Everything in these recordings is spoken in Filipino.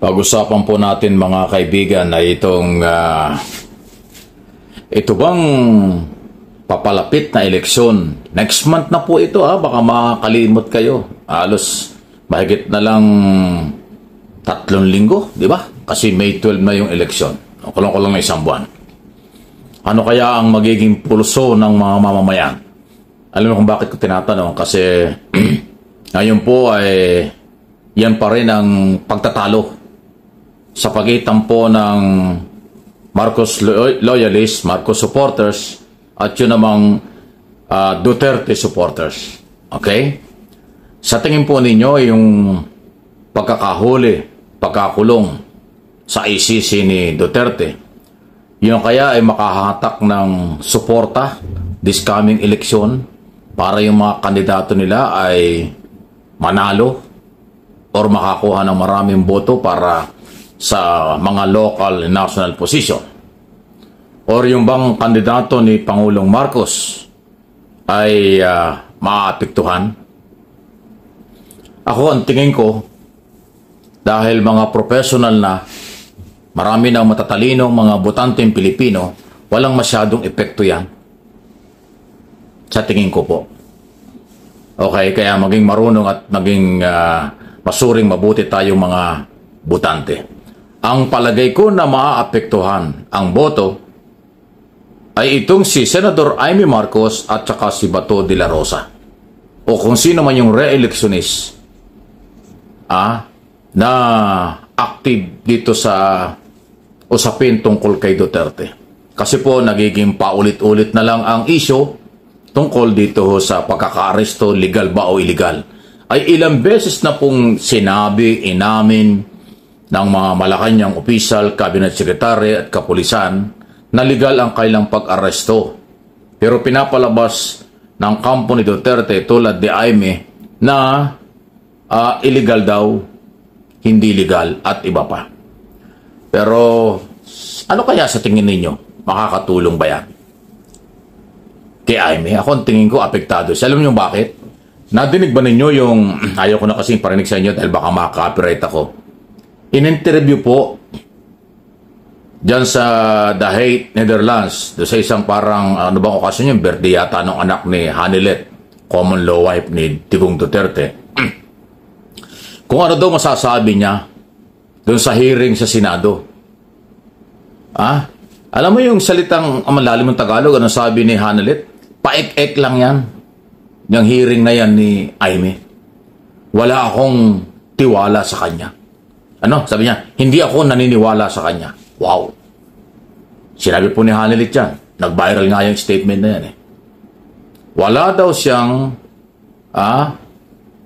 Pag-usapan po natin mga kaibigan na ito bang papalapit na eleksyon. Next month na po ito baka makakalimot kayo. Halos mahigit na lang 3 linggo, di ba? Kasi May 12 na yung eleksyon. Kulong-kulong na 1 buwan. Ano kaya ang magiging pulso ng mga mamamayan? Alam mo kung bakit ko tinatanong? Kasi ngayon po ay yan pa rin ang pagtatalo sa pagitan po ng Marcos loyalists, Marcos supporters, at yun namang Duterte supporters. Okay? Sa tingin po ninyo, yung pagkakahuli, pagkakulong sa ICC ni Duterte, yun kaya ay makahatak ng suporta this coming election para yung mga kandidato nila ay manalo or makakuha ng maraming boto para sa mga local and national position. Or yung bang kandidato ni Pangulong Marcos ay maapektuhan? Ako, ang tingin ko, dahil mga professional na, marami ng matatalinong mga botanteng Pilipino, walang masyadong epekto yan. Sa tingin ko po. Okay, kaya maging marunong at maging masuring mabuti tayong mga botante. Ang palagay ko na maaapektuhan ang boto ay itong si Senador Amy Marcos at saka si Bato de la Rosa. O kung sino man yung re-electionist na active dito sa usapin tungkol kay Duterte. Kasi po nagiging paulit-ulit na lang ang issue tungkol dito sa pagkaka-aresto, legal ba o illegal. Ay ilang beses na pong sinabi, inamin ng mga Malacanang opisyal, cabinet secretary at kapulisan na legal ang kailang pag-aresto. Pero pinapalabas ng kampo ni Duterte tulad ni Jaime na illegal daw, hindi legal at iba pa. Pero ano kaya sa tingin ninyo? Makakatulong ba yan? Kay Jaime, ako ang tingin ko apektado. Alam niyo bakit? Nadinig ba ninyo yung, ayaw ko na kasing parinig sa inyo dahil baka maka-copyright ako. In-interview po dyan sa The Hague, Netherlands, doon sa isang parang, ano bang okasyon yung birthday yata ng anak ni Hanilet, common law wife ni Digong Duterte. Kung ano daw masasabi niya doon sa hearing sa Senado. Alam mo yung salitang malalim ng Tagalog, ano sabi ni Hanilet? Paek-ek lang yan. Yung hearing na yan ni Jaime. Wala akong tiwala sa kanya. Ano? Sabi niya, hindi ako naniniwala sa kanya. Wow. Sinabi po ni Hanilet yan. Nag-viral nga yung statement na yan Wala daw siyang,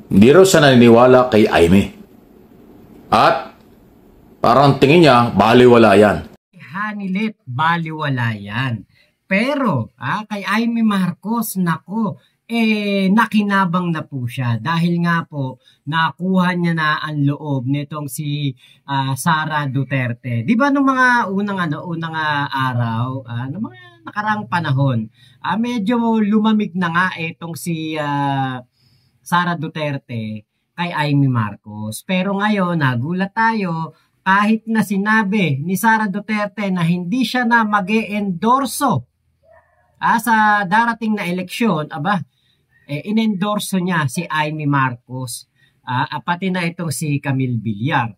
hindi raw siya naniniwala kay Jaime. At, parang tingin niya, baliwala yan. Hanilet, baliwala yan. Pero, kay Jaime Marcos, nako, nakinabang na po siya dahil nga po nakuha niya na ang loob nitong si Sara Duterte. 'Di ba nung mga unang araw, nung mga nakaraang panahon, medyo lumamig na nga itong si Sara Duterte kay Jaime Marcos. Pero ngayon, nagulat tayo kahit na sinabi ni Sara Duterte na hindi siya na mag-e-endorso sa darating na eleksyon, inendorso niya si Jaime Marcos, pati na itong si Camille Villar.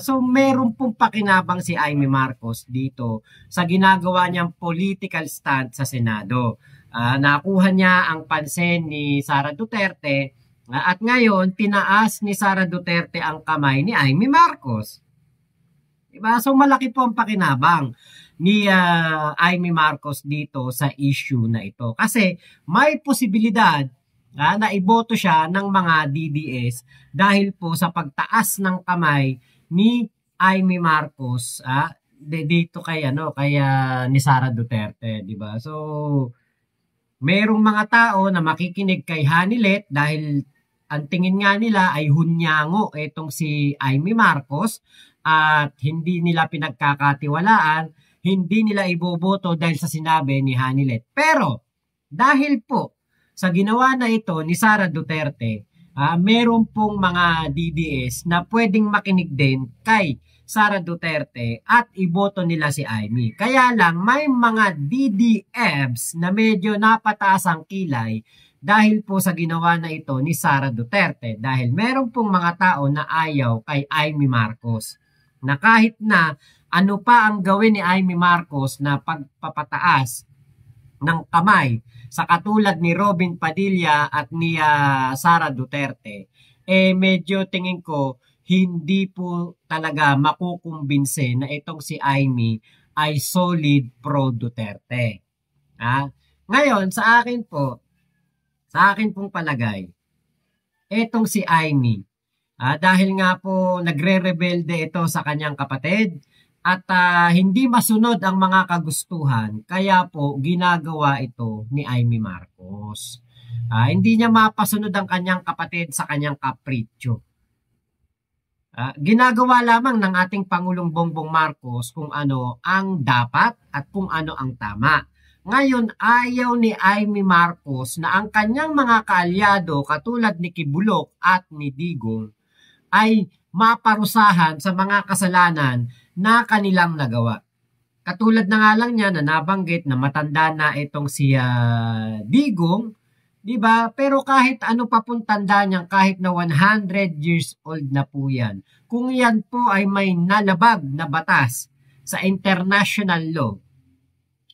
So meron pong pakinabang si Jaime Marcos dito sa ginagawa niyang political stand sa Senado. Nakuha niya ang pansin ni Sara Duterte at ngayon tinaas ni Sara Duterte ang kamay ni Jaime Marcos. Diba? So malaki po ang pakinabang ni Jaime Marcos dito sa issue na ito. Kasi may posibilidad na iboto siya ng mga DDS dahil po sa pagtaas ng kamay ni Jaime Marcos dito kay ni Sara Duterte, di ba? So merong mga tao na makikinig kay Hanilet dahil ang tingin nga nila ay hunyango itong si Jaime Marcos at hindi nila pinagkakatiwalaan, hindi nila iboboto dahil sa sinabi ni Hanilet. Pero dahil po sa ginawa na ito ni Sara Duterte, meron pong mga DDS na pwedeng makinig din kay Sara Duterte at iboto nila si Amy. Kaya lang may mga DDFs na medyo napataas ang kilay dahil po sa ginawa na ito ni Sara Duterte. Dahil meron pong mga tao na ayaw kay Amy Marcos. Na kahit na ano pa ang gawin ni Amy Marcos na pagpapataas ng kamay sa katulad ni Robin Padilla at ni Sara Duterte, medyo tingin ko hindi po talaga makukumbinse na itong si Amy ay solid pro Duterte. Ngayon, sa akin pong palagay, itong si Amy, dahil nga po nagre-rebelde ito sa kanyang kapatid at hindi masunod ang mga kagustuhan, kaya po ginagawa ito ni Amy Marcos. Hindi niya mapasunod ang kanyang kapatid sa kanyang kapritsyo. Ginagawa lamang ng ating Pangulong Bongbong Marcos kung ano ang dapat at kung ano ang tama. Ngayon, ayaw ni Amy Marcos na ang kanyang mga kaalyado katulad ni Kibulok at ni Digong ay maparusahan sa mga kasalanan na kanilang nagawa. Katulad na nga lang niya na nabanggit na matanda na itong si Digong, di ba? Pero kahit ano pa pong tanda niya, kahit na 100 years old na po yan, kung yan po ay may nalabag na batas sa international law,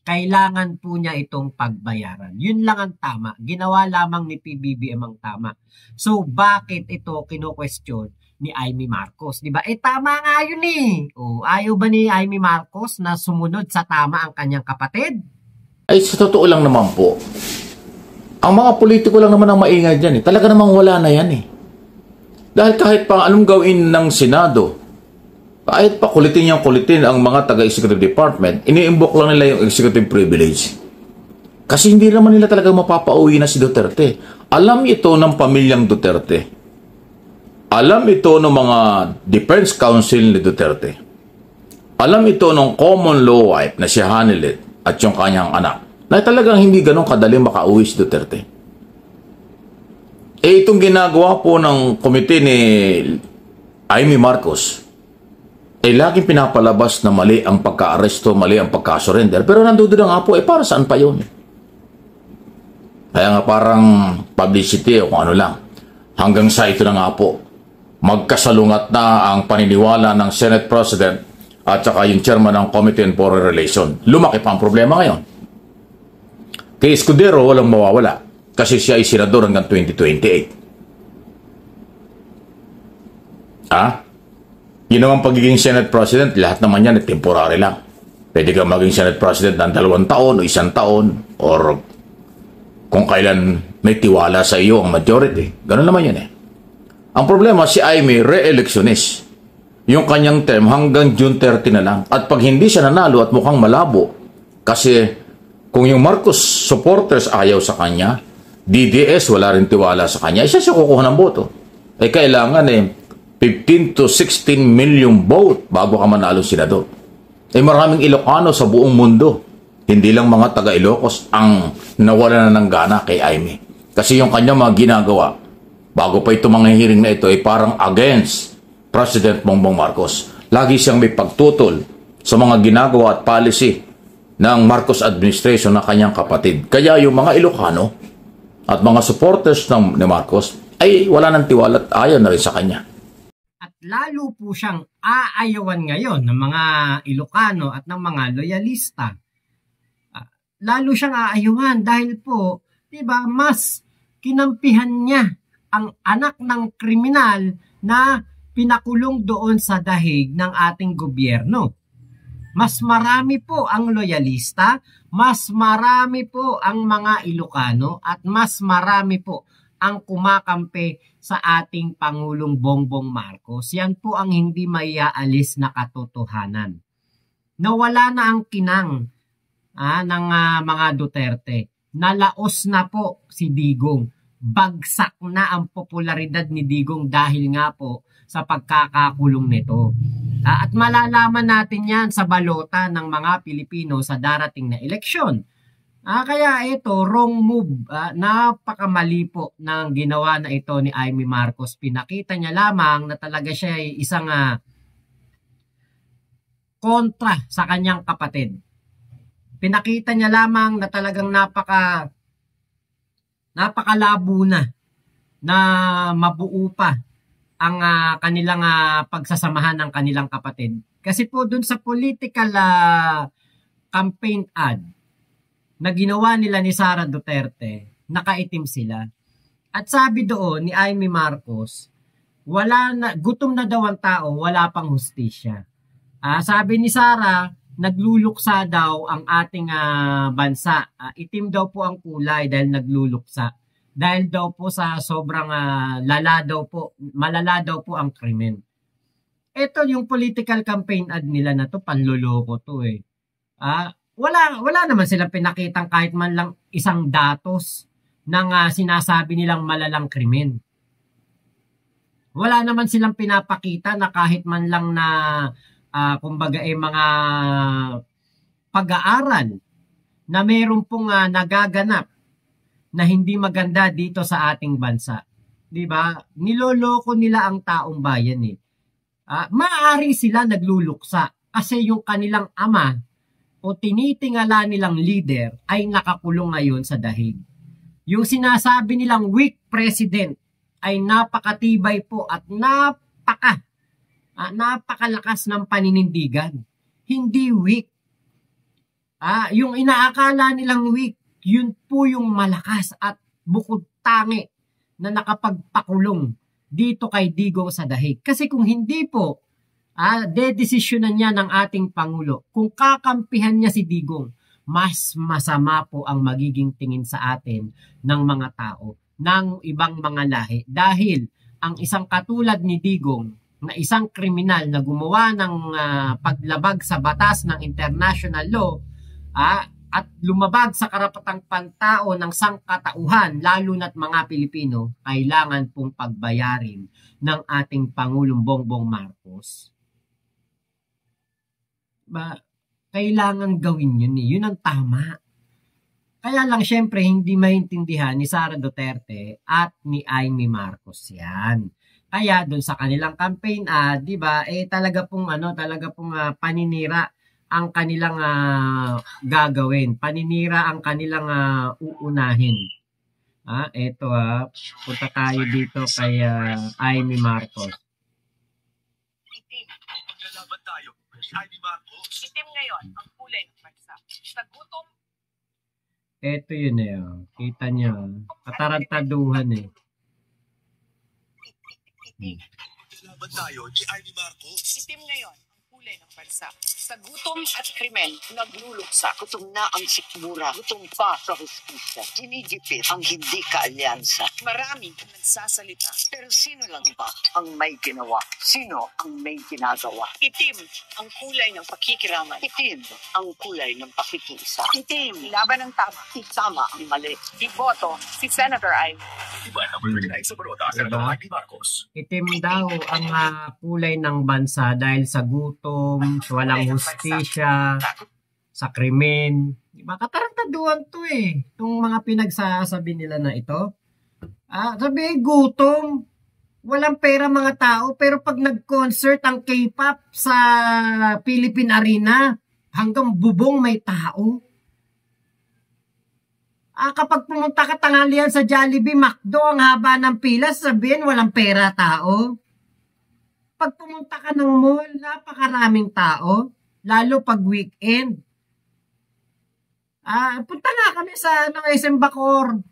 kailangan po niya itong pagbayaran. Yun lang ang tama. Ginawa lamang ni PBBM ang tama. So, bakit ito kino-question ni Amy Marcos? Diba? Tama nga yun eh. Ayaw ba ni Amy Marcos na sumunod sa tama ang kanyang kapatid? Ay, sa totoo lang naman po, ang mga politiko lang naman ang maingay dyan eh. Talaga namang wala na yan eh. Dahil kahit pa anong gawin ng Senado, kahit pa kulitin ang mga taga-executive department, iniimbok lang nila yung executive privilege. Kasi hindi naman nila talaga mapapauwi na si Duterte. Alam ito ng pamilyang Duterte. Alam ito ng mga defense counsel ni Duterte. Alam ito ng common law wife na si Hanilet at yung kanyang anak na talagang hindi ganun kadali makauwi si Duterte. Itong ginagawa po ng komite ni Amy Marcos, laging pinapalabas na mali ang pagka-aresto, mali ang pagka-surrender. Pero nandoon na nga po, para saan pa yun? Kaya nga parang publicity o kung ano lang. Hanggang sa ito na nga po, magkasalungat na ang paniniwala ng Senate President at saka yung chairman ng Committee on Foreign Relations. Lumaki pa ang problema ngayon. Kay Escudero, walang mawawala kasi siya ay senador hanggang 2028. Yun naman pagiging Senate President, lahat naman yan temporary lang. Pwede kang maging Senate President ng 2 taon o 1 taon or kung kailan may tiwala sa iyo ang majority. Ganun naman yan eh. Ang problema, si Amy, re-electionist. Yung kanyang term hanggang June 30 na lang. At pag hindi siya nanalo at mukhang malabo, kasi kung yung Marcos supporters ayaw sa kanya, DDS wala rin tiwala sa kanya, siya kukuha ng boto. Kailangan 15 to 16 million vote bago ka manalo senador. Maraming Ilocano sa buong mundo. Hindi lang mga taga-Ilocos ang nawala na ng gana kay Amy. Kasi yung kanya mga ginagawa, bago pa ito mga hearing na ito, ay parang against President Bongbong Marcos. Lagi siyang may pagtutol sa mga ginagawa at policy ng Marcos administration na kanyang kapatid. Kaya yung mga Ilocano at mga supporters ni Marcos ay wala ng tiwala at ayaw na rin sa kanya. At lalo po siyang aayawan ngayon ng mga Ilocano at ng mga loyalista. Lalo siyang aayawan dahil po, diba, mas kinampihan niya ang anak ng kriminal na pinakulong doon sa dahig ng ating gobyerno. Mas marami po ang loyalista, mas marami po ang mga Ilocano at mas marami po ang kumakampi sa ating Pangulong Bongbong Marcos. Yan po ang hindi maiaalis na katotohanan. Nawala na ang kinang ng mga Duterte. Nalaos na po si Digong. Bagsak na ang popularidad ni Digong dahil nga po sa pagkakakulong nito. At malalaman natin yan sa balota ng mga Pilipino sa darating na eleksyon. Kaya ito, wrong move. Napakamali po ng ginawa na ito ni Amy Marcos. Pinakita niya lamang na talaga siya ay isang kontra sa kanyang kapatid. Pinakita niya lamang na talagang napakalabo na mabuo pa ang kanilang pagsasamahan ng kanilang kapatid. Kasi po dun sa political campaign ad na ginawa nila ni Sara Duterte, nakaitim sila. At sabi doon ni Amy Marcos, gutom na daw ang tao, wala pang hustisya. Sabi ni Sara, nagluluksa daw ang ating bansa. Itim daw po ang kulay dahil nagluluksa. Dahil daw po sa sobrang malala daw po ang krimen. Ito yung political campaign ad nila na to, panloloko to eh. Wala naman silang pinakitang kahit man lang isang datos ng sinasabi nilang malalang krimen. Wala naman silang pinapakita na kahit man lang na kumbaga mga pag-aaral na meron pong nagaganap na hindi maganda dito sa ating bansa. 'Di ba? Niloloko nila ang taong bayan eh. Maaari sila nagluluksa kasi yung kanilang ama o tinitingala nilang leader ay nakakulong ngayon sa dahig. Yung sinasabi nilang weak president ay napakatibay po at napakalakas ng paninindigan. Hindi weak. Yung inaakala nilang weak, yun po yung malakas at bukod tangi na nakapagpakulong dito kay Digong sa dahig. Kasi kung hindi po, dedesisyonan niya ng ating Pangulo. Kung kakampihan niya si Digong, mas masama po ang magiging tingin sa atin ng mga tao, ng ibang mga lahi. Dahil ang isang katulad ni Digong, na isang kriminal na gumawa ng paglabag sa batas ng international law, at lumabag sa karapatang pantao ng sangkatauhan, lalo na't mga Pilipino, kailangan pong pagbayarin ng ating Pangulong Bongbong Marcos. Kailangan gawin yun eh. Yun ang tama. Kaya lang syempre hindi maintindihan ni Sara Duterte at ni Amy Marcos yan. Kaya doon sa kanilang campaign di ba, talaga pong paninira ang kanilang gagawin. Paninira ang kanilang uunahin. Punta tayo dito kay Amy Marcos. Itim ngayon ang kulay ng bansa. Sa gutom. Ito yun eh. Kita niyo. Katarantaduhan eh. Laban tayo ni Amy Marcos. Itim ngayon ang kulay ng bansa. Sa gutom at krimen, nagluluksa. Gutom na ang sikmura. Gutom pa sa hustisya. Dinigipit ang hindi kaalyansa. Marami ang nagsasalita. Pero sino lang ba ang may ginawa? Sino ang may ginagawa? Itim ang kulay ng pakikiraman. Itim ang kulay ng pakikiisa. Itim, laban ng tama. Tama ang mali. Iboto si Senator Amy. Iba na marinig sa balota, Senator Amy Marcos. Itim daw ang kulay ng bansa dahil sa gutom, walang hustisya, sa krimen. Diba? Katarantaduhan to eh. Itong mga pinagsasabi nila na ito. Sabi, gutom. Walang pera mga tao. Pero pag nag-concert ang K-pop sa Philippine Arena, hanggang bubong may tao. Kapag pumunta ka tanghalian sa Jollibee, McDo, ang haba ng pila, sabihin walang pera tao. Pag pumunta ka ng mall, napakaraming tao. Lalo pag weekend. Punta nga kami sa SM Bacoor.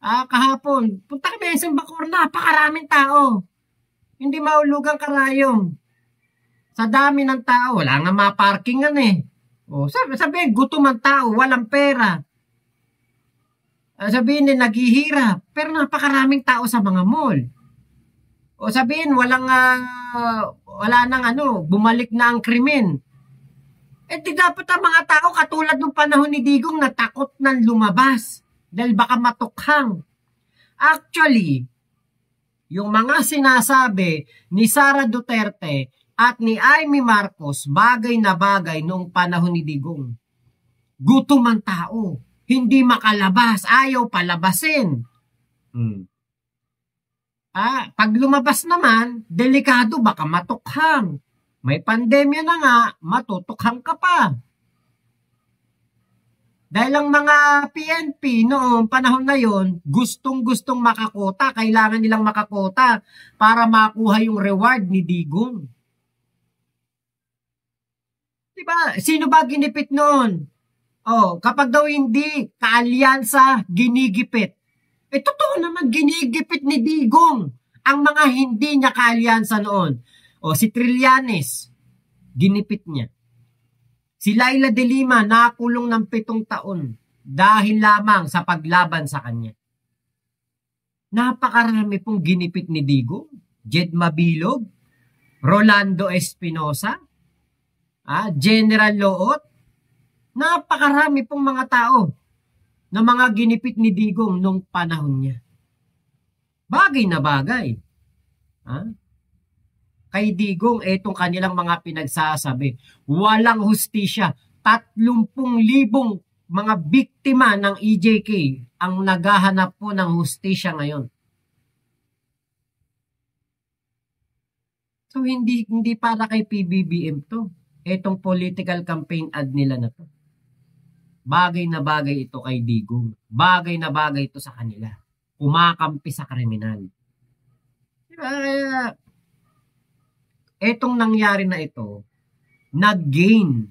Kahapon. Punta kami sa SM Bacoor, napakaraming tao. Hindi maulugang karayom. Sa dami ng tao, wala nga maparkingan eh. Sabihin, gutom ang tao, walang pera. Sabihin din, naghihirap. Pero napakaraming tao sa mga mall. Sabihin, wala nang bumalik na ang krimen. Di dapat ang mga tao katulad ng panahon ni Digong na takot nang lumabas dahil baka matukhang. Actually, yung mga sinasabi ni Sara Duterte at ni Amy Marcos bagay na bagay noong panahon ni Digong. Gutom ang tao. hindi makalabas, ayaw palabasin. Pag lumabas naman, delikado, baka matukhang. May pandemya na nga, matutukhang ka pa. Dahil ang mga PNP noong panahon na yon, gustong-gustong makakota, kailangan nilang makakota para makuha yung reward ni Digong. Diba? Sino ba ginipit noon? Kapag daw hindi, kaalyansa, ginigipit. Totoo naman, ginigipit ni Digong ang mga hindi niya kaalyansa noon. Si Trillanes, ginipit niya. Si Laila de Lima nakulong ng 7 taon dahil lamang sa paglaban sa kanya. Napakarami pong ginipit ni Digong. Jed Mabilog, Rolando Espinosa, General Loot. Napakarami pong mga tao na mga ginipit ni Digong nung panahon niya. Bagay na bagay. Kay Digong, etong kanilang mga pinagsasabi. Walang hustisya. 30,000 mga biktima ng EJK ang naghahanap po ng hustisya ngayon. So hindi para kay PBBM to. Etong political campaign ad nila na to. Bagay na bagay ito kay Digong. Bagay na bagay ito sa kanila. Kumakampi sa kriminal. Kaya etong nangyari na ito, nag-gain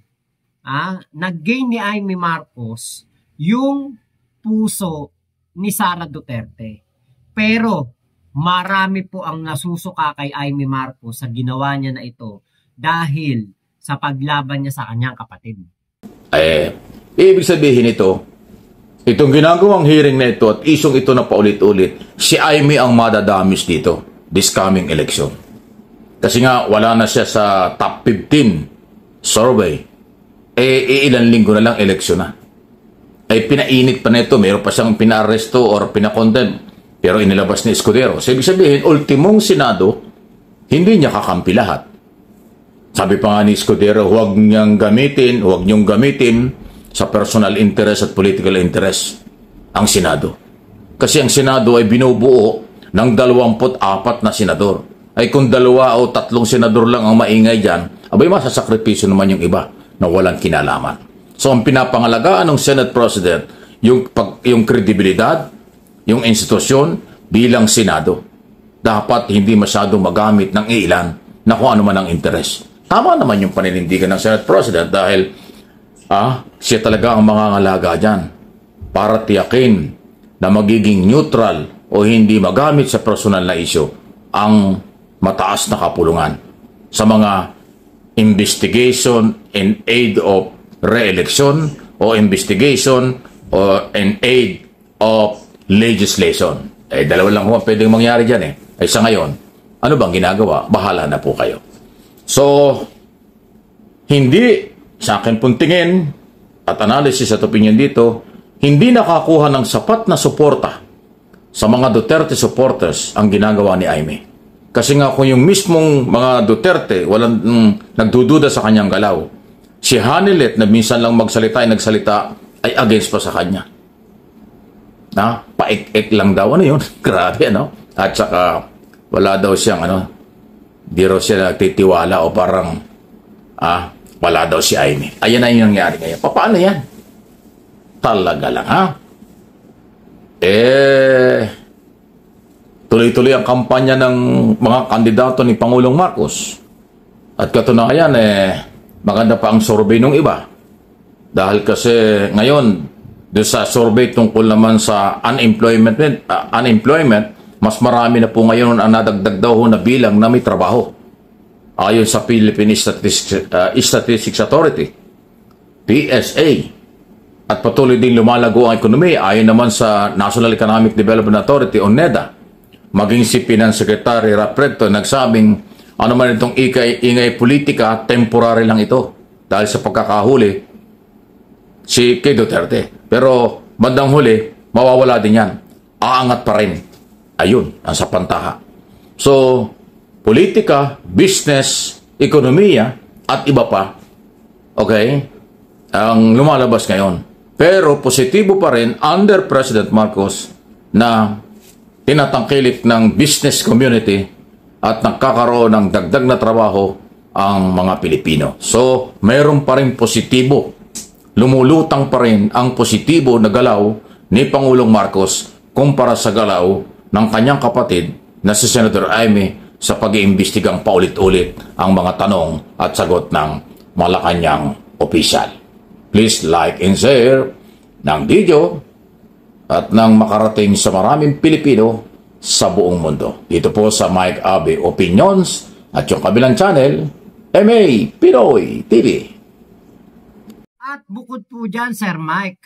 ni Amy Marcos yung puso ni Sara Duterte. Pero marami po ang nasusuka kay Amy Marcos sa ginawa niya na ito dahil sa paglaban niya sa kanyang kapatid. Ibig sabihin itong ginagawang hearing na ito at isong ito na paulit-ulit, si Amy ang madadamis dito, this coming election. Kasi nga, wala na siya sa top 15 survey. Ilang linggo na lang, eleksyon na. Pinainit pa na ito. Meron pa siyang pina-arresto or pina-condemn. Pero inilabas ni Escudero. So, ibig sabihin, ultimong Senado, hindi niya kakampi lahat. Sabi pa nga ni Escudero, huwag niyong gamitin sa personal interest at political interest ang Senado. Kasi ang Senado ay binubuo ng 24 na senador. Kung 2 o 3 senador lang ang maingay dyan, masasakripisyo naman yung iba na walang kinalaman. So, ang pinapangalagaan ng Senate President, yung kredibilidad, yung institusyon bilang Senado. Dapat hindi masyado magamit ng ilan na kung ano man ang interes. Tama naman yung paninindigan ng Senate President dahil siya talaga ang mangangalaga dyan para tiyakin na magiging neutral o hindi magamit sa personal na issue ang mataas na kapulungan sa mga investigation in aid of re-election o investigation or in aid of legislation. Dalawa lang kung pwedeng mangyari dyan sa ngayon, ano bang ginagawa? Bahala na po kayo. So, hindi sa akin pong tingin at analysis at opinion dito, hindi nakakuha ng sapat na suporta sa mga Duterte supporters ang ginagawa ni Amy. Kasi nga kung yung mismong mga Duterte walang nagdududa sa kanyang galaw, si Hanilet na minsan lang nagsalita ay against pa sa kanya. Paik-ik lang daw yun. Grabe, At saka wala daw siyang di raw siya nagtitiwala o parang wala daw si Amy. Ayan na yung nangyari ngayon. Paano yan? Talaga lang, tuloy-tuloy ang kampanya ng mga kandidato ni Pangulong Marcos. At katunayan, maganda pa ang survey ng iba. Dahil kasi ngayon, doon sa survey tungkol naman sa unemployment, mas marami na po ngayon ang nadagdag daw na bilang na may trabaho. Ayon sa Philippine Statistics Authority, PSA. At patuloy din lumalago ang ekonomiya ayon naman sa National Economic Development Authority o NEDA. Maging si Finance Secretary Raprecto nagsabing ano man itong ingay politika, temporary lang ito dahil sa pagkakahuli si kay Duterte. Pero bandang huli, mawawala din yan. Aangat pa rin. Ayun, ang sa pantaha. So, politika, business, ekonomiya, at iba pa, okay, ang lumalabas ngayon. Pero positibo pa rin under President Marcos na tinatangkilik ng business community at nagkakaroon ng dagdag na trabaho ang mga Pilipino. So, mayroon pa rin positibo. Lumulutang pa rin ang positibo na galaw ni Pangulong Marcos kumpara sa galaw ng kanyang kapatid na si Senator Amy sa pag-iimbestigang paulit-ulit ang mga tanong at sagot ng Malacanang opisyal. Please like and share ng video at nang makarating sa maraming Pilipino sa buong mundo. Dito po sa Mike Abe Opinions at yung kabilang channel, MA Pinoy TV. At bukod po dyan, Sir Mike,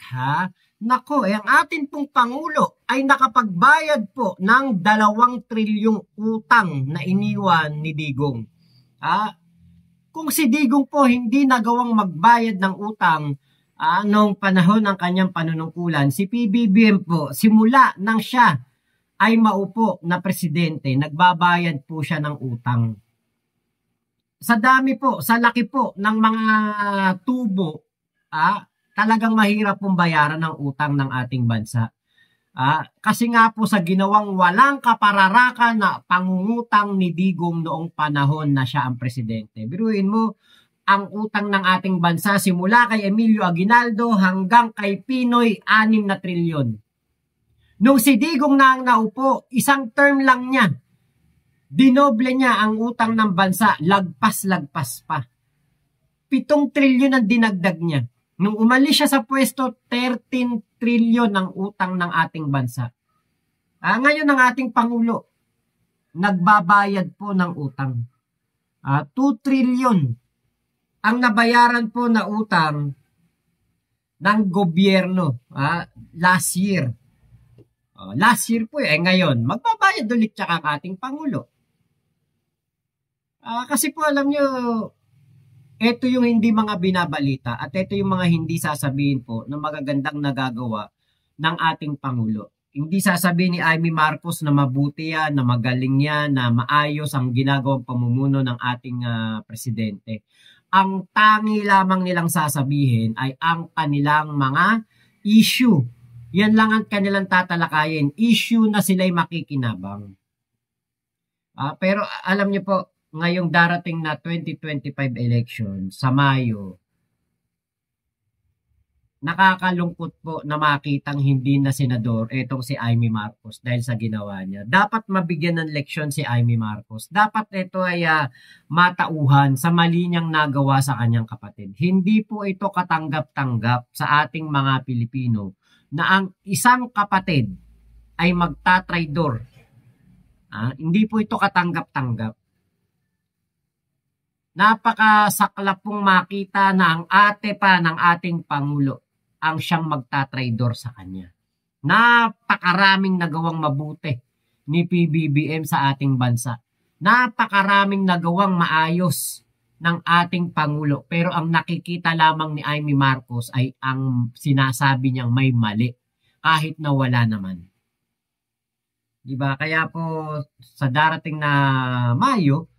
nako, ang atin pong Pangulo ay nakapagbayad po ng 2 trilyong utang na iniwan ni Digong. Kung si Digong po hindi nagawang magbayad ng utang noong panahon ng kanyang panunungkulan, si PBBM po, simula nang siya ay maupo na presidente, nagbabayad po siya ng utang. Sa dami po, sa laki po ng mga tubo, talagang mahirap pong bayaran ng utang ng ating bansa. Kasi nga po sa ginawang walang kapararakan na pangungutang ni Digong noong panahon na siya ang presidente. Biruin mo, ang utang ng ating bansa simula kay Emilio Aguinaldo hanggang kay Pinoy, 6 na trilyon. Nung si Digong na ang naupo, isang term lang niya, dinoble niya ang utang ng bansa, lagpas-lagpas pa. 7 trilyon ang dinagdag niya. Nung umalis siya sa pwesto, 13 trilyon ang utang ng ating bansa. Ngayon ang ating Pangulo, nagbabayad po ng utang. 2 trilyon ang nabayaran po na utang ng gobyerno last year. Last year po ngayon, magbabayad ulit siya ang ating Pangulo. Kasi po alam nyo, ito yung hindi mga binabalita at ito yung mga hindi sasabihin po ng magagandang nagagawa ng ating Pangulo. Hindi sasabihin ni Amy Marcos na mabuti yan, na magaling yan, na maayos ang ginagawang pamumuno ng ating presidente. Ang tangi lamang nilang sasabihin ay ang kanilang mga issue. Yan lang ang kanilang tatalakayin. Issue na sila'y makikinabang. Pero alam niyo po, ngayong darating na 2025 election sa Mayo, nakakalungkot po na makitang hindi na senador etong si Amy Marcos dahil sa ginawa niya. Dapat mabigyan ng leksyon si Amy Marcos. Dapat ito ay matauhan sa mali niyang nagawa sa kanyang kapatid. Hindi po ito katanggap-tanggap sa ating mga Pilipino na ang isang kapatid ay magtatraidor. Hindi po ito katanggap-tanggap. Napakasaklap pong makita na ang ate pa ng ating Pangulo ang siyang magtatraidor sa kanya. Napakaraming nagawang mabuti ni PBBM sa ating bansa. Napakaraming nagawang maayos ng ating Pangulo. Pero ang nakikita lamang ni Amy Marcos ay ang sinasabi niyang may mali kahit na wala naman. Diba? Kaya po sa darating na Mayo,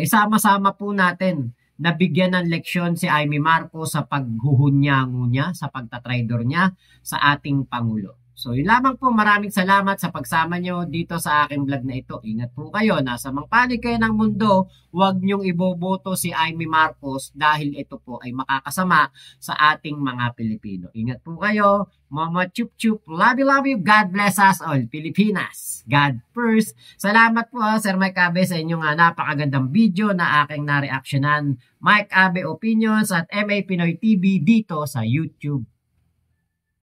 sama-sama po natin nabigyan ng leksyon si Amy Marcos sa paghuhunyango niya, sa pagtatraidor niya sa ating Pangulo. So yun lamang po, maraming salamat sa pagsama nyo dito sa aking vlog na ito. Ingat po kayo, nasa mang panig kayo ng mundo, huwag nyong iboboto si Amy Marcos dahil ito po ay makakasama sa ating mga Pilipino. Ingat po kayo, mama chup chup, love you, God bless us all, Pilipinas, God first. Salamat po Sir Mike Abe sa inyong napakagandang video na aking nareaksyonan. Mike Abe Opinions at MA Pinoy TV dito sa YouTube.